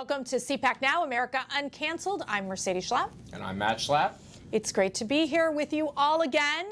Welcome to CPAC Now, America Uncanceled. I'm Mercedes Schlapp. And I'm Matt Schlapp. It's great to be here with you all again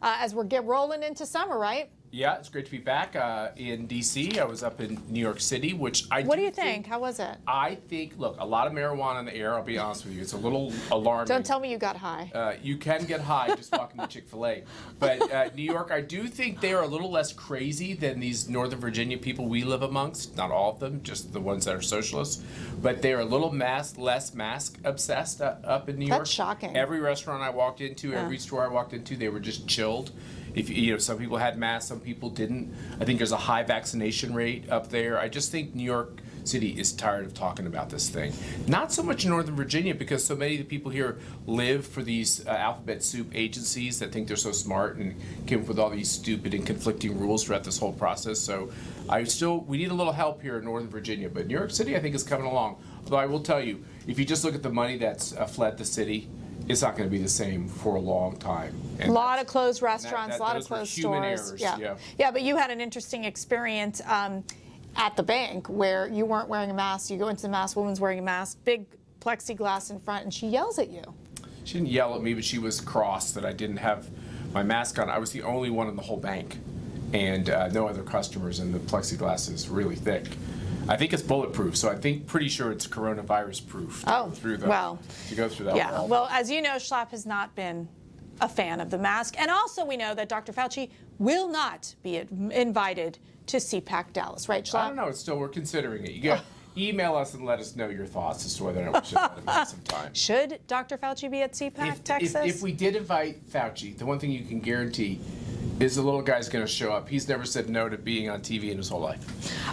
as we're rolling into summer, right? Yeah, it's great to be back in D.C. I was up in New York City, which I What do you think? How was it? I think, look, a lot of marijuana in the air, I'll be honest with you. It's a little alarming. Don't tell me you got high. You can get high just walking to Chick-fil-A. But New York, I do think they are a little less crazy than these Northern Virginia people we live amongst. Not all of them, just the ones that are socialists. But they are a little less mask obsessed up in New York. That's shocking. Every restaurant I walked into, every store I walked into, they were just chilled. If you know, some people had masks, some people didn't. I think there's a high vaccination rate up there. I just think New York City is tired of talking about this thing. Not so much in Northern Virginia, because so many of the people here live for these alphabet soup agencies that think they're so smart and came up with all these stupid and conflicting rules throughout this whole process. So we need a little help here in Northern Virginia. But New York City, I think, is coming along. Although I will tell you, if you just look at the money that's fled the city, it's not going to be the same for a long time. A lot of closed restaurants, a lot of closed stores. Errors, yeah, but you had an interesting experience at the bank where you weren't wearing a mask. You go into the mask, woman's wearing a mask, big plexiglass in front, and she yells at you. She didn't yell at me, but she was cross that I didn't have my mask on. I was the only one in the whole bank, and no other customers, and the plexiglass is really thick. I think it's bulletproof, so I think pretty sure it's coronavirus proof to go through that. Yeah, well, as you know, Schlapp has not been a fan of the mask, and also we know that Dr. Fauci will not be invited to CPAC Dallas, right, Schlapp? I don't know. We're considering it. You got email us and let us know your thoughts as to whether or not we should let him have some time. Should Dr. Fauci be at CPAC, Texas? If we did invite Fauci, the one thing you can guarantee is the little guy's going to show up. He's never said no to being on TV in his whole life.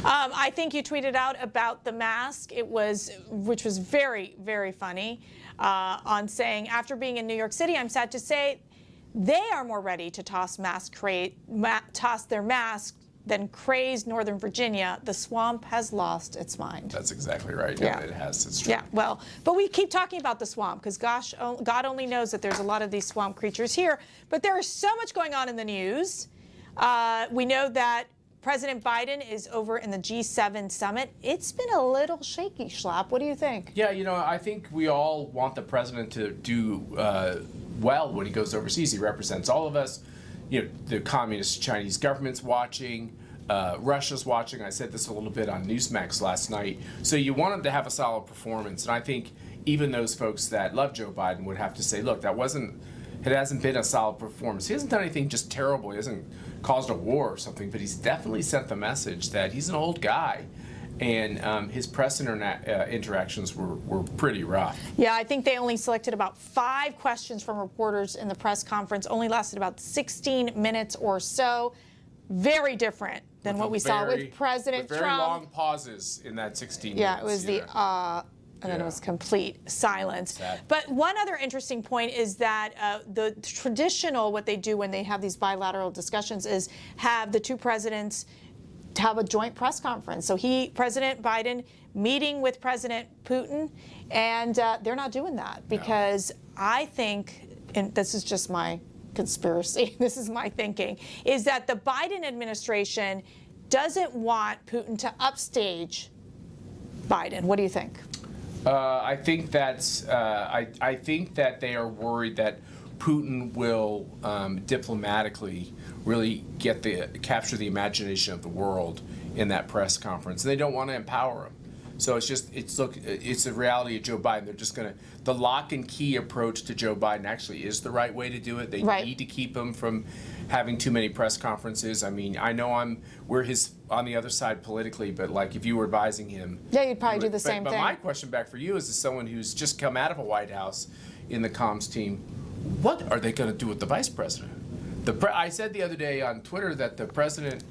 I think you tweeted out about the mask, which was very, very funny, on saying, after being in New York City, I'm sad to say they are more ready to toss their masks than crazed Northern Virginia. The swamp has lost its mind. That's exactly right. Yeah, it has. It's true. Yeah, well, but we keep talking about the swamp because, gosh, God only knows that there's a lot of these swamp creatures here. But there is so much going on in the news. We know that President Biden is over in the G7 summit. It's been a little shaky, Schlapp. What do you think? Yeah, you know, I think we all want the president to do well when he goes overseas. He represents all of us. You know, the communist Chinese government's watching, Russia's watching. I said this a little bit on Newsmax last night. So you want him to have a solid performance. And I think even those folks that love Joe Biden would have to say, look, it hasn't been a solid performance. He hasn't done anything just terrible. He hasn't caused a war or something, but he's definitely sent the message that he's an old guy. And his press interactions were pretty rough. Yeah, I think they only selected about 5 questions from reporters in the press conference, only lasted about 16 minutes or so. Very different than what we saw with President Trump. Very long pauses in that 16 minutes. Yeah, it was and then it was complete silence. Sad. But one other interesting point is that the traditional, what they do when they have these bilateral discussions is have the two presidents to have a joint press conference. So President Biden meeting with President Putin, and they're not doing that because I think, and this is just my conspiracy, this is my thinking, is that the Biden administration doesn't want Putin to upstage Biden. What do you think? I think that's. I think that they are worried that Putin will diplomatically really capture the imagination of the world in that press conference. And they don't want to empower him. So it's a reality of Joe Biden. They're just the lock and key approach to Joe Biden actually is the right way to do it. They need to keep him from having too many press conferences. I mean, I know we're on the other side politically, but like if you were advising him, you'd probably do the same thing. But my question back for you is, as someone who's just come out of a White House in the comms team, what are they going to do with the vice president? I said the other day on Twitter that the president,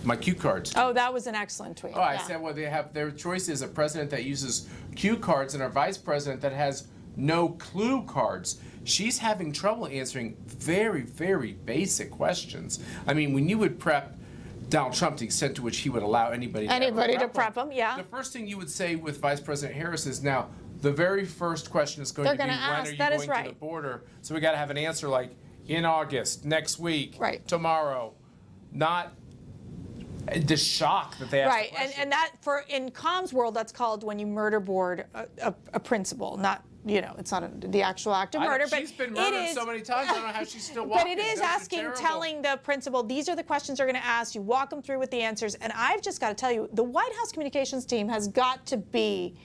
my cue cards. Oh, that was an excellent tweet. Oh, I said, well, they have their choice is a president that uses cue cards and a vice president that has no clue cards. She's having trouble answering very, very basic questions. I mean, when you would prep Donald Trump to the extent to which he would allow anybody to prep him, yeah. The first thing you would say with Vice President Harris is, now, the very first question is going to be, when are you going to the border? So we got to have an answer like, in August, next week, tomorrow, not The shock that they asked Right, the question. and that in comms world, that's called when you murder board a principal, not, it's not the actual act of murder. She's been murdered so many times, I don't know how she's still walking. But it is telling the principal, these are the questions they're going to ask. You walk them through with the answers. And I've just got to tell you, the White House communications team has got to be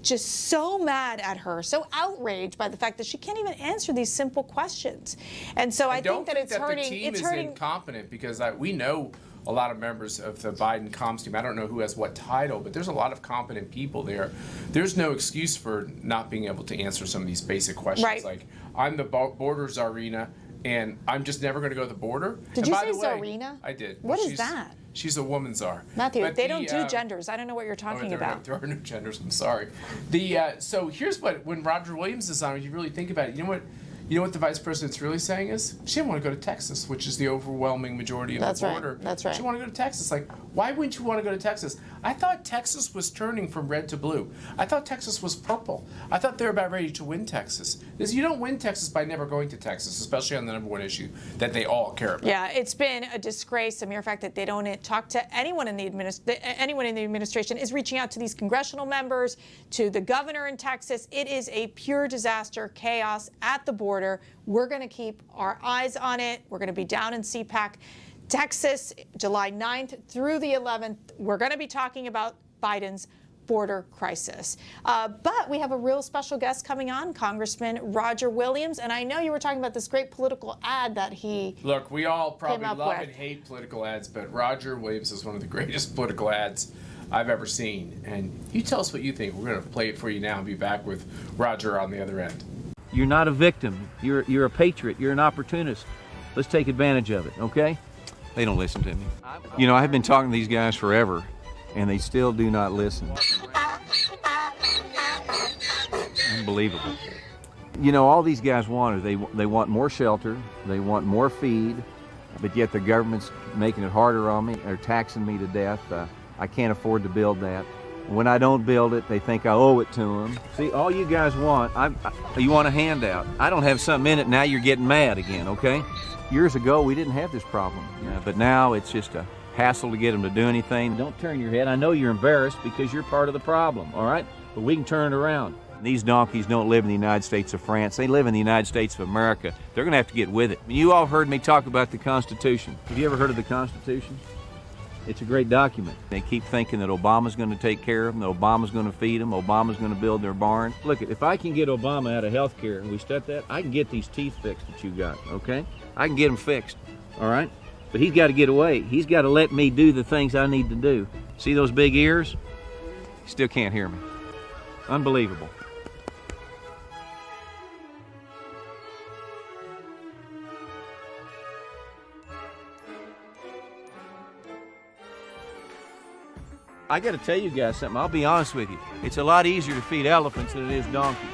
just so mad at her, so outraged by the fact that she can't even answer these simple questions. And so I think that it's hurting. The team is incompetent, because we know a lot of members of the Biden comms team. I don't know who has what title, but there's a lot of competent people there. There's no excuse for not being able to answer some of these basic questions. Right. Like, I'm the border czarina, and I'm just never going to go to the border. Did you say czarina? I did. What is that? She's a woman czar. Matthew, but they don't do genders. I don't know what you're talking about. There are no genders. I'm sorry. So here's when Roger Williams is on, if you really think about it, you know what the vice president's really saying is, she didn't want to go to Texas, which is the overwhelming majority of the border. That's right. She wanted to go to Texas. Like, why wouldn't you want to go to Texas? I thought Texas was turning from red to blue. I thought Texas was purple. I thought they were about ready to win Texas. Because you don't win Texas by never going to Texas, especially on the number one issue that they all care about. Yeah, it's been a disgrace. The mere fact that they don't talk to anyone in the administration is reaching out to these congressional members, to the governor in Texas. It is a pure disaster, chaos at the border. We're going to keep our eyes on it. We're going to be down in CPAC, Texas, July 9th through the 11th. We're going to be talking about Biden's border crisis. But we have a real special guest coming on, Congressman Roger Williams. And I know you were talking about this great political ad that he Look, we all probably love with. and hate political ads, but Roger Williams is one of the greatest political ads I've ever seen. And you tell us what you think. We're going to play it for you now and be back with Roger on the other end. You're not a victim. You're a patriot. You're an opportunist. Let's take advantage of it, okay? They don't listen to me. I've been talking to these guys forever, and they still do not listen. Unbelievable. All these guys want is they want more shelter, they want more feed, but yet the government's making it harder on me. They're taxing me to death. I can't afford to build that. When I don't build it, they think I owe it to them. See, all you guys want, you want a handout. I don't have something in it, now you're getting mad again, okay? Years ago, we didn't have this problem, but now it's just a hassle to get them to do anything. Don't turn your head. I know you're embarrassed because you're part of the problem, all right? But we can turn it around. These donkeys don't live in the United States of France. They live in the United States of America. They're going to have to get with it. You all heard me talk about the Constitution. Have you ever heard of the Constitution? It's a great document. They keep thinking that Obama's going to take care of them, that Obama's going to feed them, Obama's going to build their barn. Look, if I can get Obama out of health care and we start that, I can get these teeth fixed that you got, okay? I can get them fixed, all right? But he's got to get away. He's got to let me do the things I need to do. See those big ears? He still can't hear me. Unbelievable. I got to tell you guys something. I'll be honest with you. It's a lot easier to feed elephants than it is donkeys,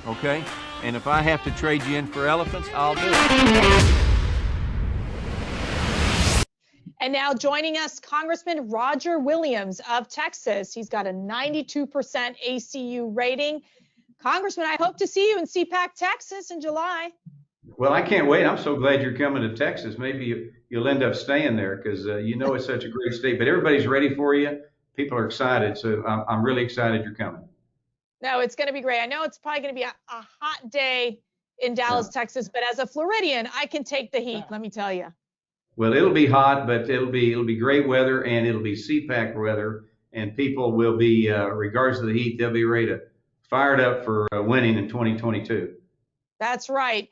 okay? And if I have to trade you in for elephants, I'll do it. And now joining us, Congressman Roger Williams of Texas. He's got a 92% ACU rating. Congressman, I hope to see you in CPAC, Texas in July. Well, I can't wait. I'm so glad you're coming to Texas. Maybe you'll end up staying there because it's such a great state. But everybody's ready for you. People are excited. So I'm really excited you're coming. No, it's going to be great. I know it's probably going to be a hot day in Dallas, Texas, but as a Floridian, I can take the heat, let me tell you. Well, it'll be hot, but it'll be great weather, and it'll be CPAC weather, and people will be, regards to the heat, they'll be ready to fired up for winning in 2022. That's right.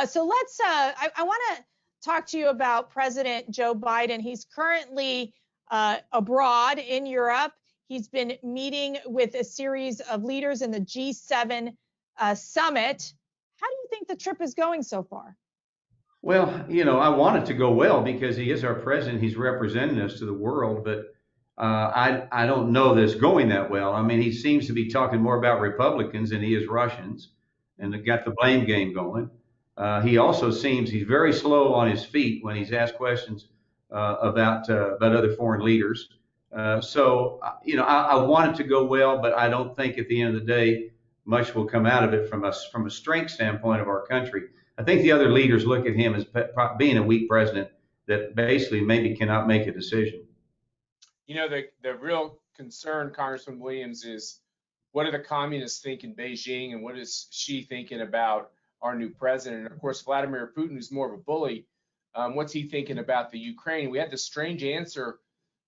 So let's, I want to talk to you about President Joe Biden. He's currently abroad in Europe. He's been meeting with a series of leaders in the G7 summit. How do you think the trip is going so far? Well, I want it to go well because he is our president. He's representing us to the world, but I don't know that it's going that well. I mean, he seems to be talking more about Republicans than he is Russians, and they got the blame game going. He also seems he's very slow on his feet when he's asked questions about other foreign leaders. So I want it to go well, but I don't think at the end of the day much will come out of it from a strength standpoint of our country. I think the other leaders look at him as being a weak president that basically maybe cannot make a decision. You know, the real concern, Congressman Williams, is what do the communists think in Beijing, and what is Xi thinking about our new president? And of course, Vladimir Putin, who's more of a bully, what's he thinking about the Ukraine? We had this strange answer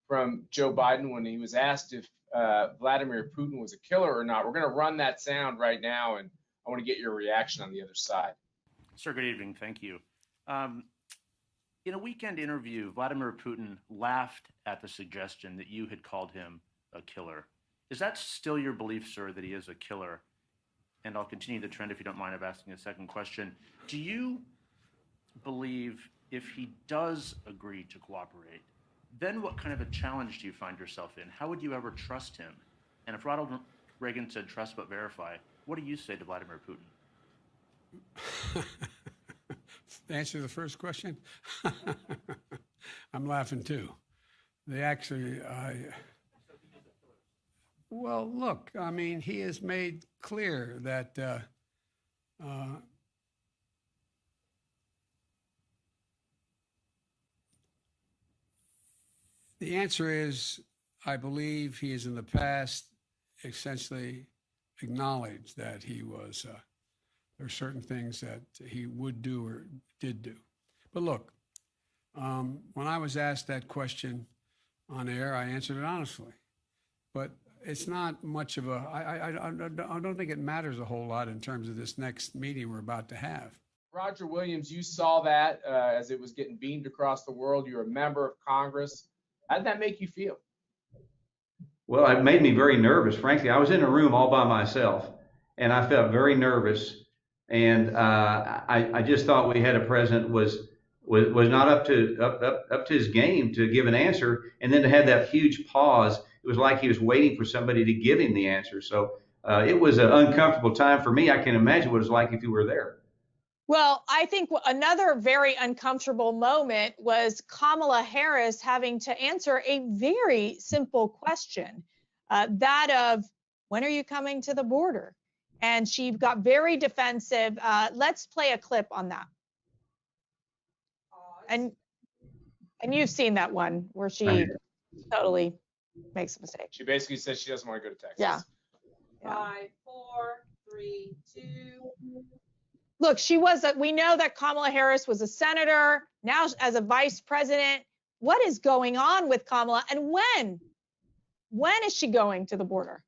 from Joe Biden when he was asked if Vladimir Putin was a killer or not. We're going to run that sound right now, and I want to get your reaction on the other side. Sir, good evening. Thank you. In a weekend interview, Vladimir Putin laughed at the suggestion that you had called him a killer. Is that still your belief, sir, that he is a killer? And I'll continue the trend if you don't mind of asking a second question. Do you believe if he does agree to cooperate, then what kind of a challenge do you find yourself in? How would you ever trust him? And if Ronald Reagan said trust but verify, what do you say to Vladimir Putin? To answer the first question, I'm laughing too. They actually, well, look, I mean, he has made clear that the answer is, I believe he has in the past essentially acknowledged that he was, there are certain things that he would do or did do. But look, when I was asked that question on air, I answered it honestly. But it's not much of a, I don't think it matters a whole lot in terms of this next meeting we're about to have. Roger Williams, you saw that as it was getting beamed across the world. You're a member of Congress. How did that make you feel? Well, it made me very nervous. Frankly, I was in a room all by myself, and I felt very nervous. And I just thought we had a president was not up to his game to give an answer, and then to have that huge pause, it was like he was waiting for somebody to give him the answer. So it was an uncomfortable time for me. I can imagine what it was like if you were there. Well, I think another very uncomfortable moment was Kamala Harris having to answer a very simple question, that of when are you coming to the border? And she got very defensive. Let's play a clip on that. And you've seen that one where she totally makes a mistake. She basically says she doesn't want to go to Texas. Yeah. 5, 4, 3, 2. Look, we know that Kamala Harris was a senator, now as a vice president. What is going on with Kamala, and when? When is she going to the border?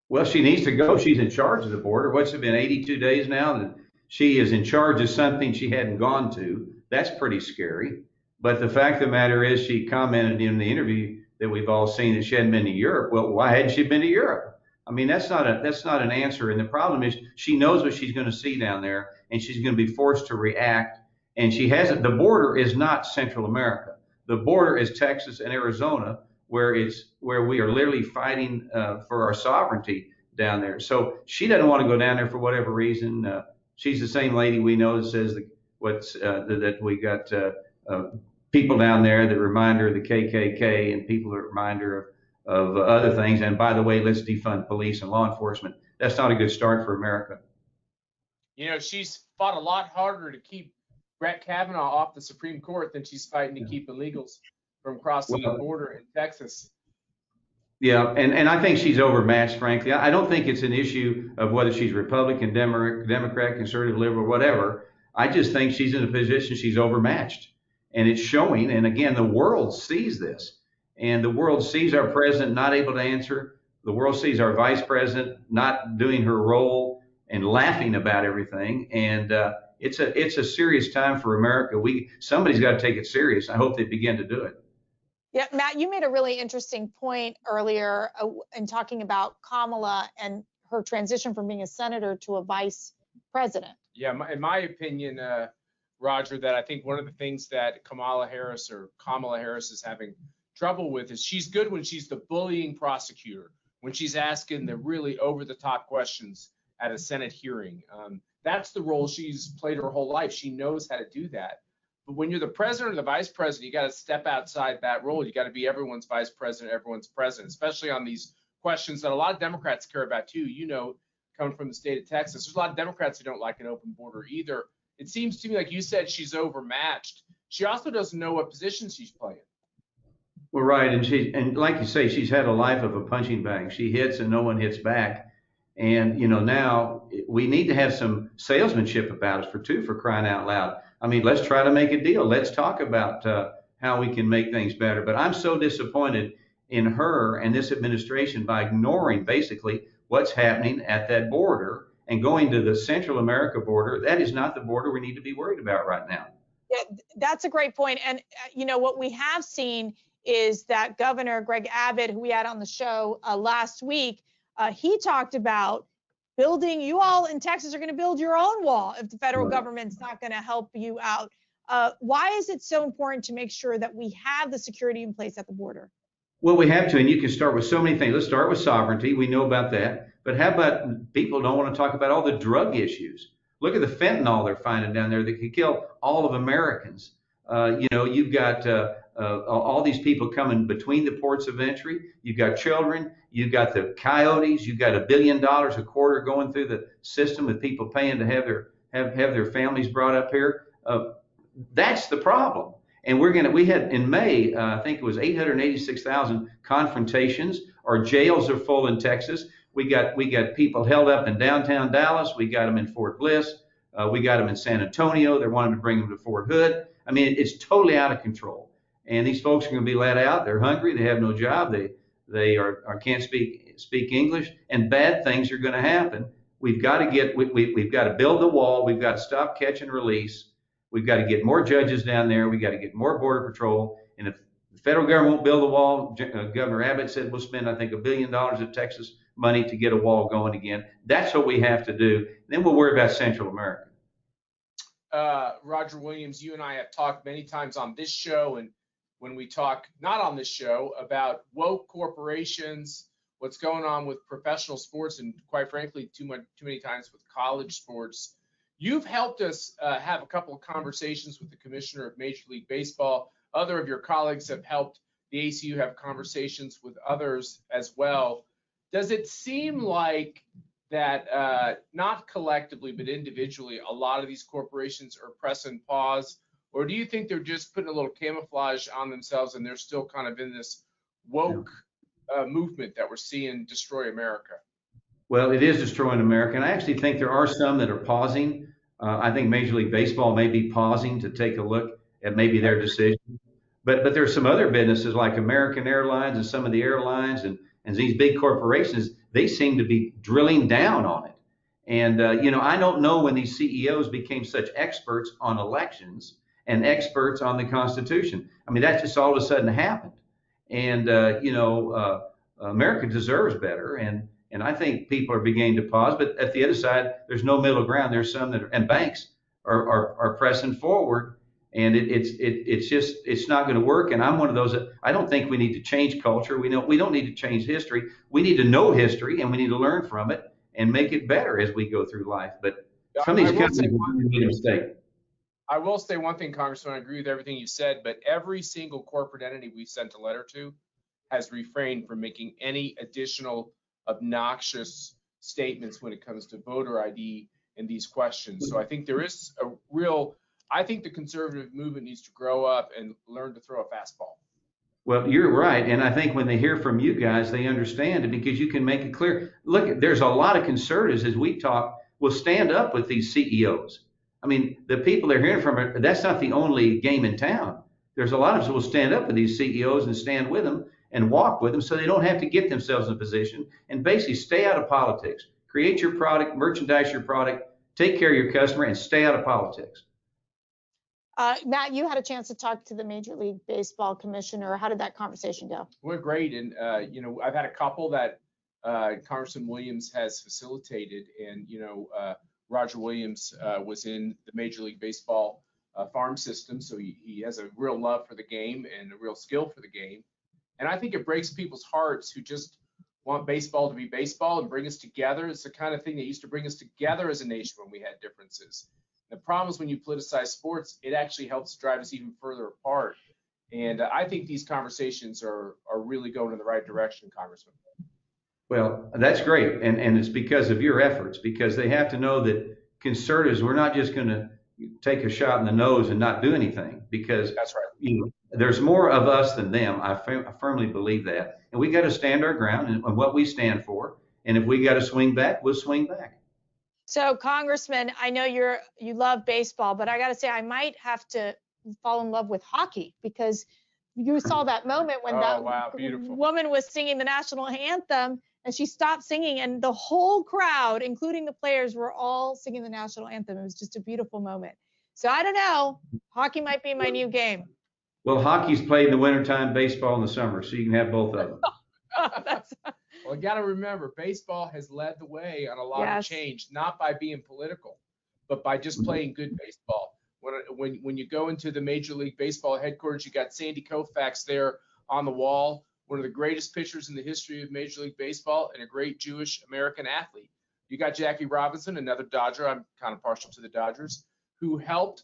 Well, she needs to go. She's in charge of the border. What's it been, 82 days now that she is in charge of something she hadn't gone to? That's pretty scary. But the fact of the matter is, she commented in the interview that we've all seen that she hadn't been to Europe. Well, why hadn't she been to Europe? I mean, that's not an answer. And the problem is she knows what she's going to see down there, and she's going to be forced to react. And she hasn't. The border is not Central America. The border is Texas and Arizona, where we are literally fighting for our sovereignty down there. So she doesn't want to go down there for whatever reason. She's the same lady we know that says that we got people down there that remind her of the KKK, and people that remind her of other things. And by the way, let's defund police and law enforcement. That's not a good start for America. You know, she's fought a lot harder to keep Brett Kavanaugh off the Supreme Court than she's fighting to keep illegals from crossing the border in Texas. Yeah, and I think she's overmatched, frankly. I don't think it's an issue of whether she's Republican, Democrat, conservative, liberal, whatever. I just think she's in a position she's overmatched. And it's showing. And again, the world sees this. And the world sees our president not able to answer. The world sees our vice president not doing her role and laughing about everything. And it's a serious time for America. Somebody's got to take it serious. I hope they begin to do it. Yeah, Matt, you made a really interesting point earlier in talking about Kamala and her transition from being a senator to a vice president. Yeah, in my opinion, Roger, that I think one of the things that Kamala Harris is having trouble with is she's good when she's the bullying prosecutor, when she's asking the really over-the-top questions at a Senate hearing. That's the role she's played her whole life. She knows how to do that. But when you're the president or the vice president, you got to step outside that role. You got to be everyone's vice president, everyone's president, especially on these questions that a lot of Democrats care about too. You know, coming from the state of Texas, there's a lot of Democrats who don't like an open border either. It seems to me, like you said, she's overmatched. She also doesn't know what position she's playing. Well, right, and like you say, she's had a life of a punching bag. She hits and no one hits back. And now we need to have some salesmanship about us for crying out loud. I mean, let's try to make a deal. Let's talk about how we can make things better. But I'm so disappointed in her and this administration by ignoring basically what's happening at that border and going to the Central America border. That is not the border we need to be worried about right now. Yeah, that's a great point. And what we have seen is that Governor Greg Abbott, who we had on the show last week, he talked about building. You all in Texas are going to build your own wall if the federal government's not going to help you out. Why is it so important to make sure that we have the security in place at the border? Well, we have to, and you can start with so many things. Let's start with sovereignty. We know about that. But how about people don't want to talk about all the drug issues? Look at the fentanyl they're finding down there that could kill all of Americans. You've got all these people coming between the ports of entry. You've got children. You've got the coyotes. You've got $1 billion a quarter going through the system with people paying to have their families brought up here. That's the problem. And we had in May, I think it was 886,000 confrontations. Our jails are full in Texas. We got people held up in downtown Dallas. We got them in Fort Bliss. We got them in San Antonio. They're wanting to bring them to Fort Hood. I mean, it's totally out of control. And these folks are going to be let out. They're hungry. They have no job. They can't speak English, and bad things are going to happen. We've got to build the wall. We've got to stop catch and release. We've got to get more judges down there. We've got to get more border patrol. And if the federal government won't build the wall, Governor Abbott said we'll spend, I think, $1 billion of Texas money to get a wall going again. That's what we have to do. Then we'll worry about Central America. Roger Williams, you and I have talked many times on this show, and when we talk not on this show, about woke corporations, what's going on with professional sports, and quite frankly, too many times with college sports. You've helped us have a couple of conversations with the commissioner of Major League Baseball. Other of your colleagues have helped the ACU have conversations with others as well. Does it seem like that, not collectively, but individually, a lot of these corporations are pressing pause? Or do you think they're just putting a little camouflage on themselves and they're still kind of in this woke movement that we're seeing destroy America? Well, it is destroying America. And I actually think there are some that are pausing. I think Major League Baseball may be pausing to take a look at maybe their decision. But there's some other businesses like American Airlines and some of the airlines and these big corporations, they seem to be drilling down on it. And, I don't know when these CEOs became such experts on elections and experts on the Constitution. I mean, that just all of a sudden happened. And, America deserves better. And I think people are beginning to pause. But at the other side, there's no middle ground. There's some and banks are pressing forward. And it's not going to work. And I'm one of those that I don't think we need to change culture. We don't need to change history. We need to know history and we need to learn from it and make it better as we go through life. But some of these companies made a mistake. I will say one thing, Congressman, I agree with everything you said, but every single corporate entity we've sent a letter to has refrained from making any additional obnoxious statements when it comes to voter ID and these questions. So I think there is I think the conservative movement needs to grow up and learn to throw a fastball. Well, you're right. And I think when they hear from you guys, they understand it because you can make it clear. Look, there's a lot of conservatives, as we talk, will stand up with these CEOs. I mean, the people they're hearing from, that's not the only game in town. There's a lot of us who will stand up with these CEOs and stand with them and walk with them so they don't have to get themselves in a position and basically stay out of politics. Create your product, merchandise your product, take care of your customer, and stay out of politics. Matt, you had a chance to talk to the Major League Baseball commissioner. How did that conversation go? We're great. And, I've had a couple that Congressman Williams has facilitated. And, Roger Williams was in the Major League Baseball farm system. So he has a real love for the game and a real skill for the game. And I think it breaks people's hearts who just want baseball to be baseball and bring us together. It's the kind of thing that used to bring us together as a nation when we had differences. The problem is when you politicize sports, it actually helps drive us even further apart. And I think these conversations are really going in the right direction, Congressman. Well, that's great. And it's because of your efforts, because they have to know that conservatives, we're not just going to, take a shot in the nose and not do anything, because That's right. there's more of us than them. I firmly believe that, and we got to stand our ground and what we stand for. And if we got to swing back, we'll swing back. So, Congressman, I know you love baseball, but I got to say I might have to fall in love with hockey, because you saw that moment when woman was singing the national anthem and she stopped singing, and the whole crowd, including the players, were all singing the national anthem. It was just a beautiful moment. So I don't know, hockey might be my new game. Well, hockey's played in the wintertime, baseball in the summer, so you can have both of them. Well, you got to remember, baseball has led the way on a lot of change, not by being political, but by just playing good baseball. When you go into the Major League Baseball headquarters, you got Sandy Koufax there on the wall, one of the greatest pitchers in the history of Major League Baseball, and a great Jewish American athlete. You got Jackie Robinson, another Dodger. I'm kind of partial to the Dodgers, who helped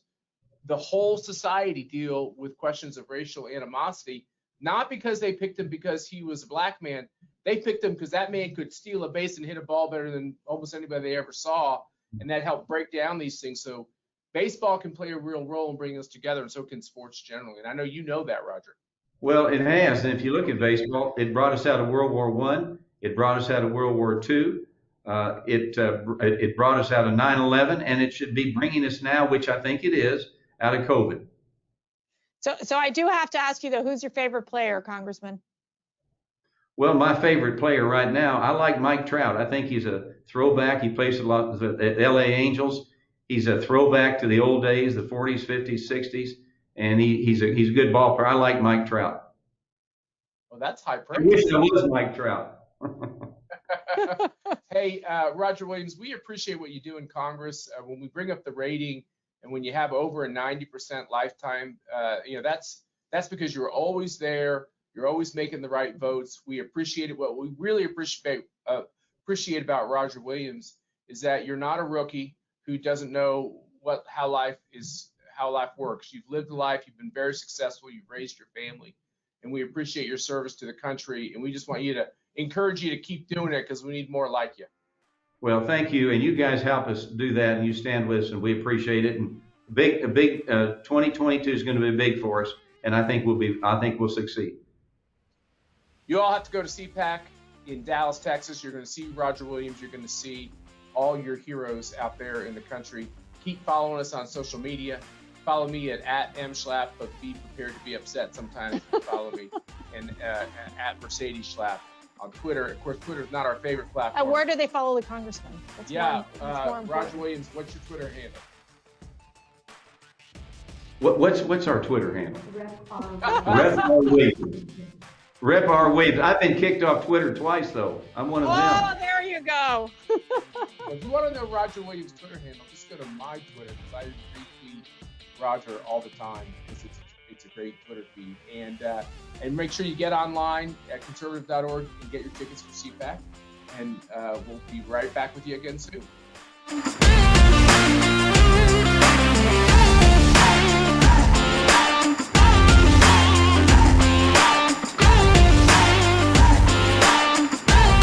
the whole society deal with questions of racial animosity, not because they picked him because he was a black man. They picked him because that man could steal a base and hit a ball better than almost anybody they ever saw, and that helped break down these things. So baseball can play a real role in bringing us together, and so can sports generally. And I know you know that, Roger. Well, it has. And if you look at baseball, it brought us out of World War I. It brought us out of World War II. It brought us out of 9/11, and it should be bringing us now, which I think it is, out of COVID. So I do have to ask you, though, who's your favorite player, Congressman? Well, my favorite player right now, I like Mike Trout. I think he's a throwback. He plays a lot at LA Angels. He's a throwback to the old days, the 40s, 50s, 60s, and he's a good ball player. I like Mike Trout. Well, that's high praise. I wish I was Mike Trout. Hey, Roger Williams, we appreciate what you do in Congress. When we bring up the rating, and when you have over a 90% lifetime, that's because you're always there. You're always making the right votes. We appreciate it. What we really appreciate about Roger Williams is that you're not a rookie who doesn't know how life works. You've lived a life. You've been very successful. You've raised your family, and we appreciate your service to the country. And we just want you to encourage you to keep doing it, because we need more like you. Well, thank you, and you guys help us do that, and you stand with us, and we appreciate it. And a big 2022 is going to be big for us, and I think we'll succeed. You all have to go to CPAC in Dallas, Texas. You're going to see Roger Williams. You're going to see all your heroes out there in the country. Keep following us on social media. Follow me at @mschlapp, but be prepared to be upset sometimes if you follow me, and at Mercedes Schlapp on Twitter. Of course, Twitter is not our favorite platform. Where do they follow the congressman? That's more Roger Williams, what's your Twitter handle? What's our Twitter handle? Rep R. Williams. Rep R. Williams. I've been kicked off Twitter twice, though. I'm one of them. Oh, there you go. If you want to know Roger Williams' Twitter handle, just go to my Twitter, because I retweet Roger all the time, because it's a great Twitter feed. And make sure you get online at conservative.org and get your tickets for CPAC. And we'll be right back with you again soon.